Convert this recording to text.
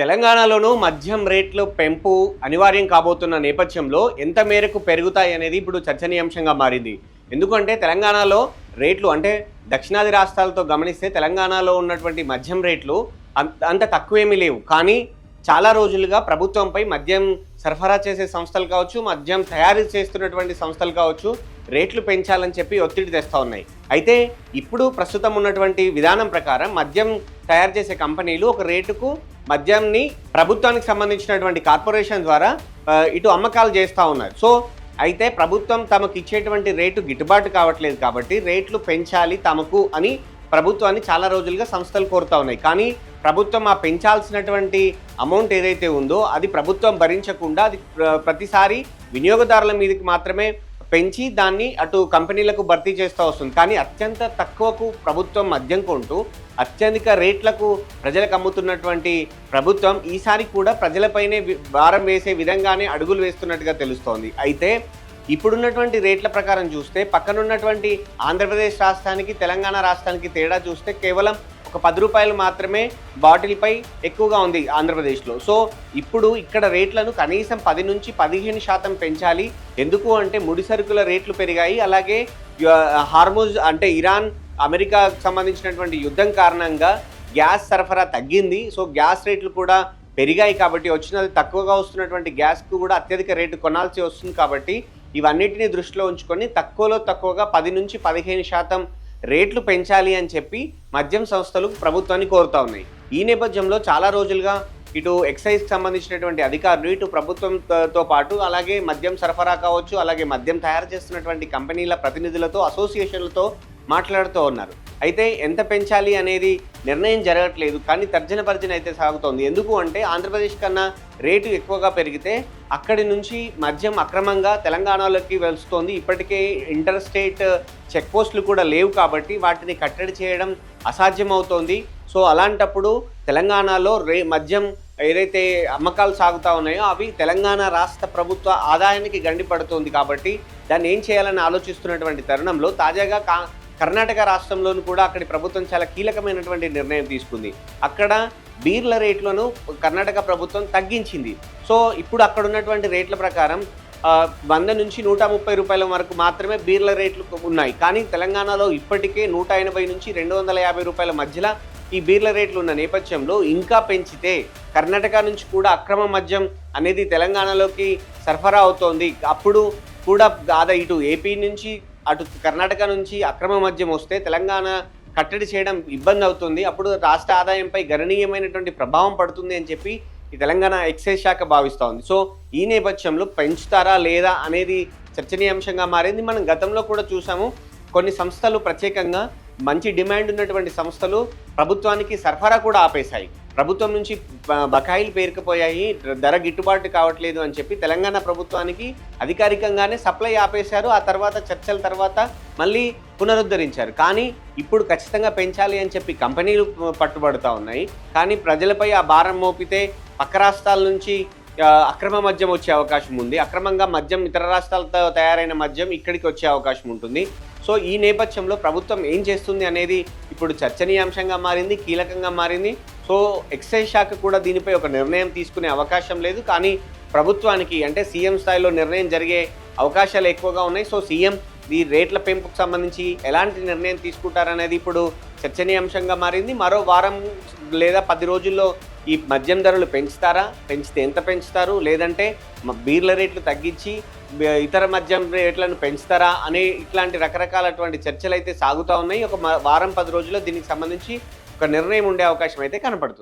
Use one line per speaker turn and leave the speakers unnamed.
తెలంగాణలోనూ మద్యం రేట్లు పెంపు అనివార్యం కాబోతున్న నేపథ్యంలో ఎంత మేరకు పెరుగుతాయి అనేది ఇప్పుడు చర్చనీయాంశంగా మారింది. ఎందుకంటే తెలంగాణలో రేట్లు అంటే దక్షిణాది రాష్ట్రాలతో గమనిస్తే తెలంగాణలో ఉన్నటువంటి మద్యం రేట్లు అంత తక్కువేమీ లేవు. కానీ చాలా రోజులుగా ప్రభుత్వంపై మద్యం సరఫరా చేసే సంస్థలు కావచ్చు, మద్యం తయారు చేస్తున్నటువంటి సంస్థలు కావచ్చు, రేట్లు పెంచాలని చెప్పి ఒత్తిడి తెస్తూ ఉన్నాయి. అయితే ఇప్పుడు ప్రస్తుతం ఉన్నటువంటి విధానం ప్రకారం మద్యం తయారు చేసే కంపెనీలు ఒక రేటుకు మద్యాన్ని ప్రభుత్వానికి సంబంధించినటువంటి కార్పొరేషన్ ద్వారా ఇటు అమ్మకాలు చేస్తూ ఉన్నారు. సో అయితే ప్రభుత్వం తమకు ఇచ్చేటువంటి రేటు గిట్టుబాటు కావట్లేదు కాబట్టి రేట్లు పెంచాలి తమకు అని ప్రభుత్వాన్ని చాలా రోజులుగా సంస్థలు కోరుతూ ఉన్నాయి. కానీ ప్రభుత్వం ఆ పెంచాల్సినటువంటి అమౌంట్ ఏదైతే ఉందో అది ప్రభుత్వం భరించకుండా అది ప్రతిసారి వినియోగదారుల మీదకి మాత్రమే పెంచి దాన్ని అటు కంపెనీలకు భర్తీ చేస్తూ వస్తుంది. కానీ అత్యంత తక్కువకు ప్రభుత్వం మద్యం కొంటూ అత్యధిక రేట్లకు ప్రజలకు అమ్ముతున్నటువంటి ప్రభుత్వం ఈసారి కూడా ప్రజలపైనే భారం వేసే విధంగానే అడుగులు వేస్తున్నట్టుగా తెలుస్తోంది. అయితే ఇప్పుడున్నటువంటి రేట్ల ప్రకారం చూస్తే పక్కనున్నటువంటి ఆంధ్రప్రదేశ్ రాష్ట్రానికి తెలంగాణ రాష్ట్రానికి తేడా చూస్తే కేవలం ఒక 10 రూపాయలు మాత్రమే బాటిల్పై ఎక్కువగా ఉంది ఆంధ్రప్రదేశ్లో. సో ఇప్పుడు ఇక్కడ రేట్లను కనీసం 10 నుంచి 15% పెంచాలి. ఎందుకు అంటే ముడి సరుకుల రేట్లు పెరిగాయి. అలాగే హార్మోజ్ అంటే ఇరాన్ అమెరికాకు సంబంధించినటువంటి యుద్ధం కారణంగా గ్యాస్ సరఫరా తగ్గింది. సో గ్యాస్ రేట్లు కూడా పెరిగాయి కాబట్టి వచ్చినది తక్కువగా వస్తున్నటువంటి గ్యాస్కు కూడా అత్యధిక రేటు కొనాల్సి వస్తుంది. కాబట్టి ఇవన్నిటిని దృష్టిలో ఉంచుకొని తక్కువలో తక్కువగా 10 నుంచి 15% రేట్లు పెంచాలి అని చెప్పి మద్యం సంస్థలు ప్రభుత్వాన్ని కోరుతూ ఉన్నాయి. ఈ నేపథ్యంలో చాలా రోజులుగా ఇటు ఎక్సైజ్కి సంబంధించినటువంటి అధికారులు ఇటు ప్రభుత్వంతో పాటు అలాగే మద్యం సరఫరా కావచ్చు, అలాగే మద్యం తయారు చేస్తున్నటువంటి కంపెనీల ప్రతినిధులతో అసోసియేషన్లతో మాట్లాడుతూ ఉన్నారు. అయితే ఎంత పెంచాలి అనేది నిర్ణయం జరగట్లేదు. కానీ తర్జన భర్జన అయితే సాగుతోంది. ఎందుకు అంటే ఆంధ్రప్రదేశ్ కన్నా రేటు ఎక్కువగా పెరిగితే అక్కడి నుంచి మద్యం అక్రమంగా తెలంగాణలోకి వెళ్తోంది. ఇప్పటికే ఇంటర్ స్టేట్ చెక్ పోస్టులు కూడా లేవు కాబట్టి వాటిని కట్టడి చేయడం అసాధ్యం అవుతోంది. సో అలాంటప్పుడు తెలంగాణలో మద్యం ఏదైతే అమ్మకాలు సాగుతూ ఉన్నాయో అవి తెలంగాణ రాష్ట్ర ప్రభుత్వ ఆదాయానికి గండిపడుతోంది. కాబట్టి దాన్ని ఏం చేయాలని ఆలోచిస్తున్నటువంటి తరుణంలో తాజాగా కర్ణాటక రాష్ట్రంలోనూ కూడా అక్కడి ప్రభుత్వం చాలా కీలకమైనటువంటి నిర్ణయం తీసుకుంది. అక్కడ బీర్ల రేట్లను కర్ణాటక ప్రభుత్వం తగ్గించింది. సో ఇప్పుడు అక్కడ ఉన్నటువంటి రేట్ల ప్రకారం 100 నుంచి 130 రూపాయల వరకు మాత్రమే బీర్ల రేట్లు ఉన్నాయి. కానీ తెలంగాణలో ఇప్పటికే 180 నుంచి 250 రూపాయల మధ్యలో ఈ బీర్ల రేట్లు ఉన్న నేపథ్యంలో ఇంకా పెంచితే కర్ణాటక నుంచి కూడా అక్రమ మద్యం అనేది తెలంగాణలోకి సరఫరా అవుతోంది. అప్పుడు కూడా ఇటు ఏపీ నుంచి అటు కర్ణాటక నుంచి అక్రమ మద్యం వస్తే తెలంగాణ కట్టడి చేయడం ఇబ్బంది అవుతుంది. అప్పుడు రాష్ట్ర ఆదాయంపై గణనీయమైనటువంటి ప్రభావం పడుతుంది అని చెప్పి ఈ తెలంగాణ ఎక్సైజ్ శాఖ భావిస్తోంది. సో ఈ నేపథ్యంలో పెంచుతారా లేదా అనేది చర్చనీయాంశంగా మారింది. మనం గతంలో కూడా చూసాము, కొన్ని సంస్థలు ప్రత్యేకంగా మంచి డిమాండ్ ఉన్నటువంటి సంస్థలు ప్రభుత్వానికి సరఫరా కూడా ఆపేశాయి. ప్రభుత్వం నుంచి బకాయిలు పేరుకుపోయాయి, ధర గిట్టుబాటు కావట్లేదు అని చెప్పి తెలంగాణ ప్రభుత్వానికి అధికారికంగానే సప్లై ఆపేశారు. ఆ తర్వాత చర్చల తర్వాత మళ్ళీ పునరుద్ధరించారు. కానీ ఇప్పుడు ఖచ్చితంగా పెంచాలి అని చెప్పి కంపెనీలు పట్టుబడుతూ ఉన్నాయి. కానీ ప్రజలపై ఆ భారం మోపితే పక్క రాష్ట్రాల నుంచి అక్రమ మద్యం వచ్చే అవకాశం ఉంది. అక్రమంగా మద్యం ఇతర రాష్ట్రాలతో తయారైన మద్యం ఇక్కడికి వచ్చే అవకాశం ఉంటుంది. సో ఈ నేపథ్యంలో ప్రభుత్వం ఏం చేస్తుంది అనేది ఇప్పుడు చర్చనీయాంశంగా మారింది, కీలకంగా మారింది. సో ఎక్సైజ్ శాఖ కూడా దీనిపై ఒక నిర్ణయం తీసుకునే అవకాశం లేదు. కానీ ప్రభుత్వానికి అంటే సీఎం స్థాయిలో నిర్ణయం జరిగే అవకాశాలు ఎక్కువగా ఉన్నాయి. సో సీఎం ఈ రేట్ల పెంపుకు సంబంధించి ఎలాంటి నిర్ణయం తీసుకుంటారనేది ఇప్పుడు చర్చనీయాంశంగా మారింది. మరో వారం లేదా 10 రోజుల్లో ఈ మద్యం ధరలు పెంచుతారా, పెంచితే ఎంత పెంచుతారు, లేదంటే బీర్ల రేట్లు తగ్గించి ఇతర మద్యం రేట్లను పెంచుతారా అనే ఇట్లాంటి రకరకాలటువంటి చర్చలు అయితే సాగుతూ ఉన్నాయి. ఒక వారం 10 రోజుల్లో దీనికి సంబంధించి ఒక నిర్ణయం ఉండే అవకాశం అయితే కనపడుతుంది.